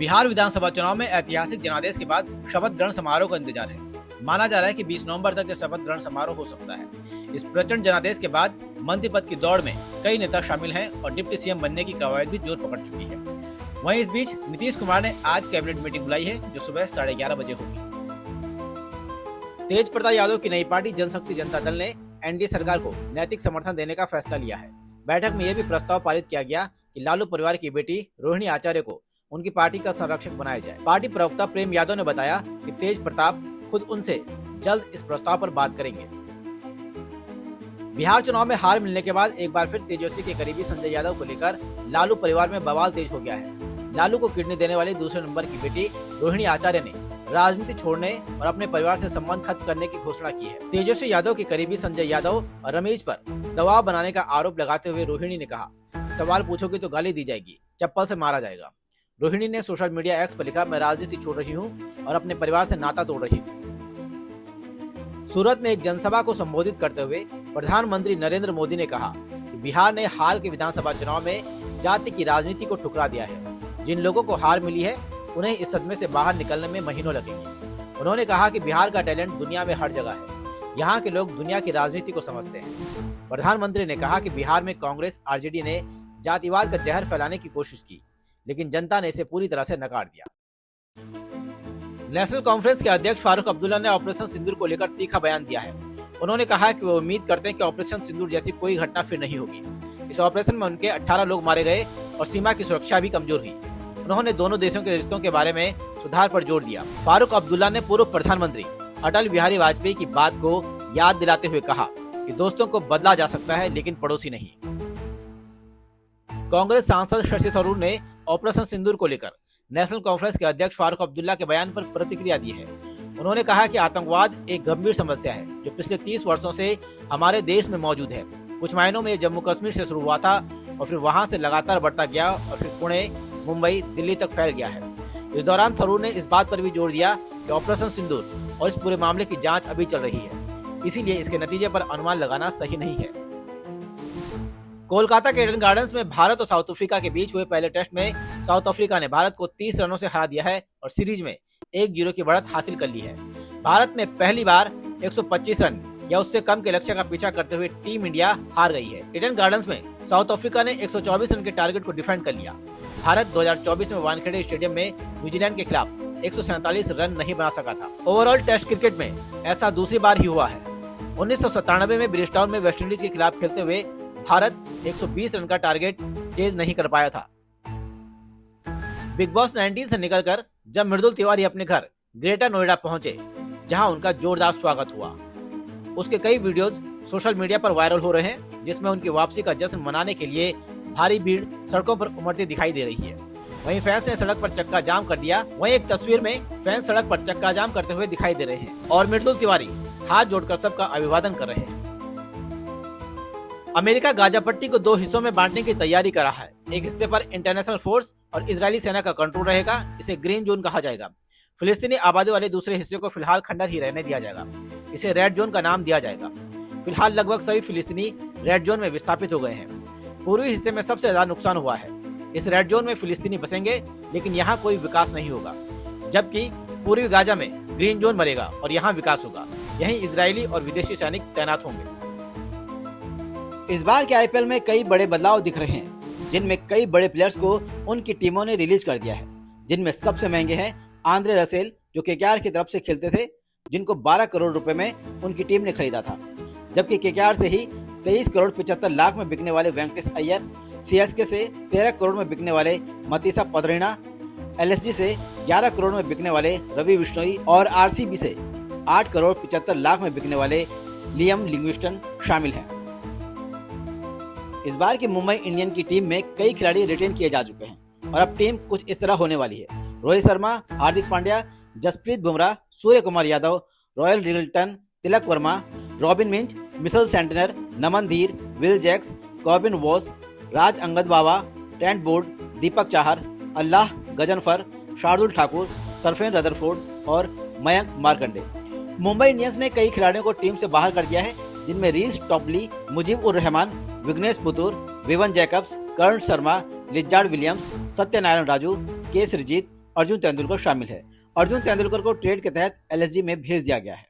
बिहार विधानसभा चुनाव में ऐतिहासिक जनादेश के बाद शपथ ग्रहण समारोह का इंतजार है। माना जा रहा है कि 20 नवंबर तक यह शपथ ग्रहण समारोह हो सकता है। इस प्रचंड जनादेश के बाद मंत्री पद की दौड़ में कई नेता शामिल हैं और डिप्टी सीएम बनने की कवायद भी जोर पकड़ चुकी है। वहीं इस बीच नीतीश कुमार ने आज कैबिनेट मीटिंग बुलाई है, जो सुबह 11:30 बजे होगी। तेज प्रताप यादव की नई पार्टी जनशक्ति जनता दल ने एनडीए सरकार को नैतिक समर्थन देने का फैसला लिया है। बैठक में यह भी प्रस्ताव पारित किया गया कि लालू परिवार की बेटी रोहिणी आचार्य को उनकी पार्टी का संरक्षक बनाया जाए। पार्टी प्रवक्ता प्रेम यादव ने बताया कि तेज प्रताप खुद उनसे जल्द इस प्रस्ताव पर बात करेंगे। बिहार चुनाव में हार मिलने के बाद एक बार फिर तेजस्वी के करीबी संजय यादव को लेकर लालू परिवार में बवाल तेज हो गया है। लालू को किडनी देने वाली दूसरे नंबर की बेटी रोहिणी आचार्य ने राजनीति छोड़ने और अपने परिवार से संबंध खत्म करने की घोषणा की है। तेजस्वी यादव के करीबी संजय यादव और रमेश पर दबाव बनाने का आरोप लगाते हुए रोहिणी ने कहा, सवाल पूछोगे तो गाली दी जाएगी, चप्पल से मारा जाएगा। रोहिणी ने सोशल मीडिया एक्स पर लिखा, मैं राजनीति छोड़ रही हूँ और अपने परिवार से नाता तोड़ रही हूँ। सूरत में एक जनसभा को संबोधित करते हुए प्रधानमंत्री नरेंद्र मोदी ने कहा कि बिहार ने हाल के विधानसभा चुनाव में जाति की राजनीति को ठुकरा दिया है। जिन लोगों को हार मिली है उन्हें इस सदमे से बाहर निकलने में महीनों लगेंगे। उन्होंने कहा कि बिहार का टैलेंट दुनिया में हर जगह है, यहाँ के लोग दुनिया की राजनीति को समझते हैं। प्रधानमंत्री ने कहा कि बिहार में कांग्रेस आरजेडी ने जातिवाद का जहर फैलाने की कोशिश की, लेकिन जनता ने इसे पूरी तरह से नकार दिया। नेशनल कॉन्फ्रेंस के अध्यक्ष फारूक अब्दुल्ला ने ऑपरेशन सिंदूर को लेकर तीखा बयान दिया है। उन्होंने कहा कि वो उम्मीद करते हैं कि ऑपरेशन सिंदूर जैसी कोई घटना फिर नहीं होगी। इस ऑपरेशन में उनके 18 लोग मारे गए और सीमा की सुरक्षा भी कमजोर हुई। उन्होंने दोनों देशों के रिश्तों के बारे में सुधार पर जोर दिया। फारूक अब्दुल्ला ने पूर्व प्रधानमंत्री अटल बिहारी वाजपेयी की बात को याद दिलाते हुए कहा कि दोस्तों को बदला जा सकता है, लेकिन पड़ोसी नहीं। कांग्रेस सांसद शशि थरूर ने ऑपरेशन सिंदूर को लेकर नेशनल कॉन्फ्रेंस के अध्यक्ष फारूक अब्दुल्ला के बयान पर प्रतिक्रिया दी है। उन्होंने कहा कि आतंकवाद एक गंभीर समस्या है जो पिछले 30 वर्षों से हमारे देश में मौजूद है। कुछ मायनों में जम्मू कश्मीर से शुरू हुआ था और फिर वहां से लगातार बढ़ता गया और फिर पुणे, मुंबई, दिल्ली तक फैल गया है। इस दौरान थरूर ने इस बात पर भी जोर दिया कि ऑपरेशन सिंदूर और इस पूरे मामले की जांच अभी चल रही है, इसीलिए इसके नतीजे पर अनुमान लगाना सही नहीं है। कोलकाता के ईडन गार्डन्स में भारत और साउथ अफ्रीका के बीच हुए पहले टेस्ट में साउथ अफ्रीका ने भारत को 30 रनों से हरा दिया है और सीरीज में 1-0 की बढ़त हासिल कर ली है। भारत में पहली बार 125 रन या उससे कम के लक्ष्य का पीछा करते हुए टीम इंडिया हार गई है। ईडन गार्डन्स में साउथ अफ्रीका ने 124 रन के टारगेट को डिफेंड कर लिया। भारत 2024 में वानखेड़े स्टेडियम में न्यूजीलैंड के खिलाफ 147 रन नहीं बना सका था। ओवरऑल टेस्ट क्रिकेट में ऐसा दूसरी बार ही हुआ है। 1997 में ब्रिजटाउन में वेस्टइंडीज के खिलाफ खेलते हुए भारत 120 रन का टारगेट चेज नहीं कर पाया था। बिग बॉस 19 से निकलकर जब मृदुल तिवारी अपने घर ग्रेटर नोएडा पहुंचे, जहां उनका जोरदार स्वागत हुआ, उसके कई वीडियोज सोशल मीडिया पर वायरल हो रहे हैं, जिसमें उनकी वापसी का जश्न मनाने के लिए भारी भीड़ सड़कों पर उमड़ती दिखाई दे रही है। वहीं फैंस ने सड़क पर चक्का जाम कर दिया। वहीं एक तस्वीर में फैंस सड़क पर चक्का जाम करते हुए दिखाई दे रहे हैं और मृदुल तिवारी हाथ जोड़कर सबका अभिवादन कर रहे हैं। अमेरिका गाजा पट्टी को 2 हिस्सों में बांटने की तैयारी कर रहा है। एक हिस्से पर इंटरनेशनल फोर्स और इजरायली सेना का कंट्रोल रहेगा। इसे ग्रीन जोन कहा जाएगा। फिलिस्तीनी आबादी वाले दूसरे हिस्से को फिलहाल खंडर ही रहने दिया जाएगा। इसे रेड जोन का नाम दिया जाएगा। फिलहाल लगभग सभी फिलिस्तीनी रेड जोन में विस्थापित हो गए हैं। पूर्वी हिस्से में सबसे ज्यादा नुकसान हुआ है। इस रेड जोन में फिलिस्तीनी बसेंगे, लेकिन यहाँ कोई विकास नहीं होगा, जबकि पूर्वी गाजा में ग्रीन जोन बनेगा और यहाँ विकास होगा। यहीं इजरायली और विदेशी सैनिक तैनात होंगे। इस बार के आईपीएल में कई बड़े बदलाव दिख रहे हैं, जिनमें कई बड़े प्लेयर्स को उनकी टीमों ने रिलीज कर दिया है। जिनमें सबसे महंगे हैं आंद्रे रसेल, जो केकेआर की तरफ से खेलते थे, जिनको 12 करोड़ रुपए में उनकी टीम ने खरीदा था। जबकि केकेआर से ही 23 करोड़ 75 लाख में बिकने वाले वेंकटेश अय्यर, सीएसके से 13 करोड़ में बिकने वाले मतीसा पदरीना, एलएसजी से 11 करोड़ में बिकने वाले रवि बिश्नोई और आरसीबी से 8 करोड़ 75 लाख में बिकने वाले लियम लिंग्विस्टन शामिल हैं। इस बार की मुंबई इंडियन की टीम में कई खिलाड़ी रिटेन किए जा चुके हैं और अब टीम कुछ इस तरह होने वाली है। Rohit Sharma, Hardik Pandya, Jasprit Bumrah, Surya Kumar Yadav, Ryan Rickelton, Tilak Varma, Robin Minz, Mitchell Santner, Naman Dhir, Will Jacks, Corbin वॉस, Raj Angad Bawa, Trent Boult, Deepak Chahar, Allah Ghazanfar, Shardul Thakur, Sherfane Rutherford और मयंक मार्कंडे। मुंबई इंडियंस ने कई खिलाड़ियों को टीम से बाहर कर दिया है, जिनमें रीस टॉपली, मुजीब उर रहमान, विघ्नेश पुतुर, विवन जैकब्स, कर्ण शर्मा, लिजार्ड विलियम्स, सत्यनारायण राजू, के सृजीत, अर्जुन तेंदुलकर शामिल है। अर्जुन तेंदुलकर को ट्रेड के तहत एलएसजी में भेज दिया गया है।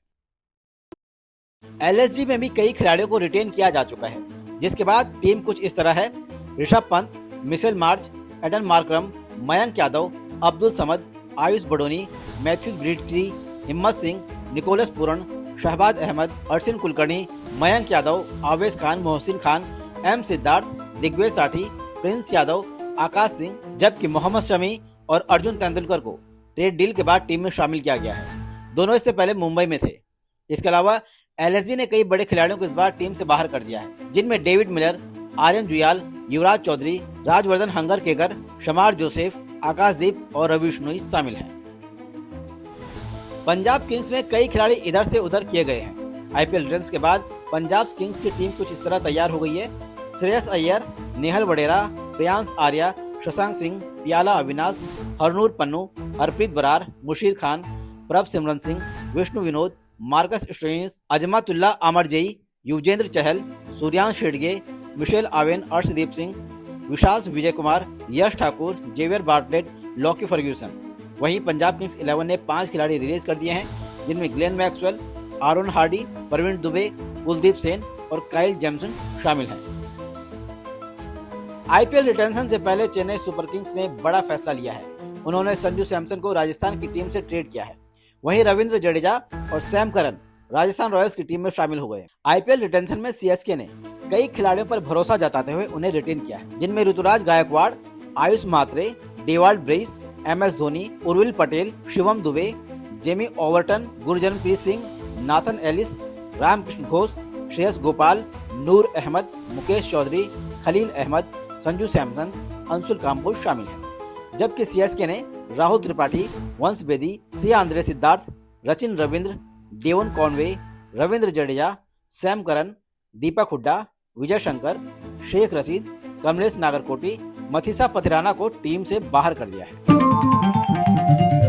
एलएसजी में भी कई खिलाड़ियों को रिटेन किया जा चुका है, जिसके बाद टीम कुछ इस तरह है: Rishabh Pant, Mitchell Marsh, Aiden Markram, Mayank Yadav, Abdul Samad, Ayush Badoni, Matthew Breetzke, Himmat Singh, Nicholas Pooran, Shahbaz Ahmed, Arshin Kulkarni, Mayank Yadav, Avesh Khan, Mohsin Khan, M Siddharth, Digvijay Sathi, Prince Yadav, Akash Singh, जबकि मोहम्मद शमी और अर्जुन तेंदुलकर को ट्रेड डील के बाद टीम में शामिल किया गया है। दोनों इससे पहले मुंबई में थे। इसके अलावा एलएसजी ने कई बड़े खिलाड़ियों को इस बार टीम से बाहर कर दिया है, जिनमें डेविड मिलर, आर्यन जुयाल, युवराज चौधरी, राजवर्धन हंगरकेकर, शमार जोसेफ, आकाशदीप और रवि बिश्नोई शामिल हैं। पंजाब किंग्स में कई खिलाड़ी इधर से उधर किए गए हैं। आईपीएल रिटर्न्स के बाद पंजाब किंग्स की टीम कुछ इस तरह तैयार हो गई है: श्रेयस अय्यर, नेहल वडेरा, प्रियांश आर्या, शशांक सिंह, पियाला Avinash, Harnoor Pannu, Harpreet Brar, Musheer Khan, Prabhsimran Singh, Vishnu Vinod, Marcus Stoinis, Azmatullah Omarzai, Yuzvendra Chahal, Suryansh Shedge, Mitchell Owen, Arshdeep Singh, Vyshak Vijay Kumar, Yash Thakur, Xavier Bartlett, Lockie Ferguson. वहीं पंजाब किंग्स 11 ने 5 खिलाड़ी रिलीज कर दिए हैं, जिनमें Glenn Maxwell, Aaron Hardie, Praveen Dubey, Kuldeep Sen और काइल जेमसन शामिल हैं। आईपीएल रिटेंशन से पहले चेन्नई सुपर किंग्स ने बड़ा फैसला लिया है। उन्होंने संजू सैमसन को राजस्थान की टीम से ट्रेड किया है। वहीं रविंद्र जडेजा और सैम करन राजस्थान रॉयल्स की टीम में शामिल हो गए। आईपीएल रिटेंशन में सीएसके ने कई खिलाड़ियों पर भरोसा जताते हुए उन्हें रिटेन किया है, जिनमें Ruturaj Gaikwad, Ayush Mhatre, Dewald Brevis, MS Dhoni, Urvil Patel, Shivam Dube, Jamie Overton, Gurjapneet Singh, Nathan Ellis, Ramakrishna Ghosh, Shreyas Gopal, Noor Ahmad, Mukesh Choudhary, Khaleel Ahmed, Sanju Samson, Anshul Kamboj शामिल हैं। जबकि सीएसके ने Rahul Tripathi, Vansh Bedi, C Andre Siddharth, Rachin Ravindra, Devon Conway, Ravindra Jadeja, Sam Curran, Deepak Hooda, Vijay Shankar, Shaik Rasheed, Kamlesh Nagarkoti, Matheesha Pathirana को टीम से बाहर कर दिया है।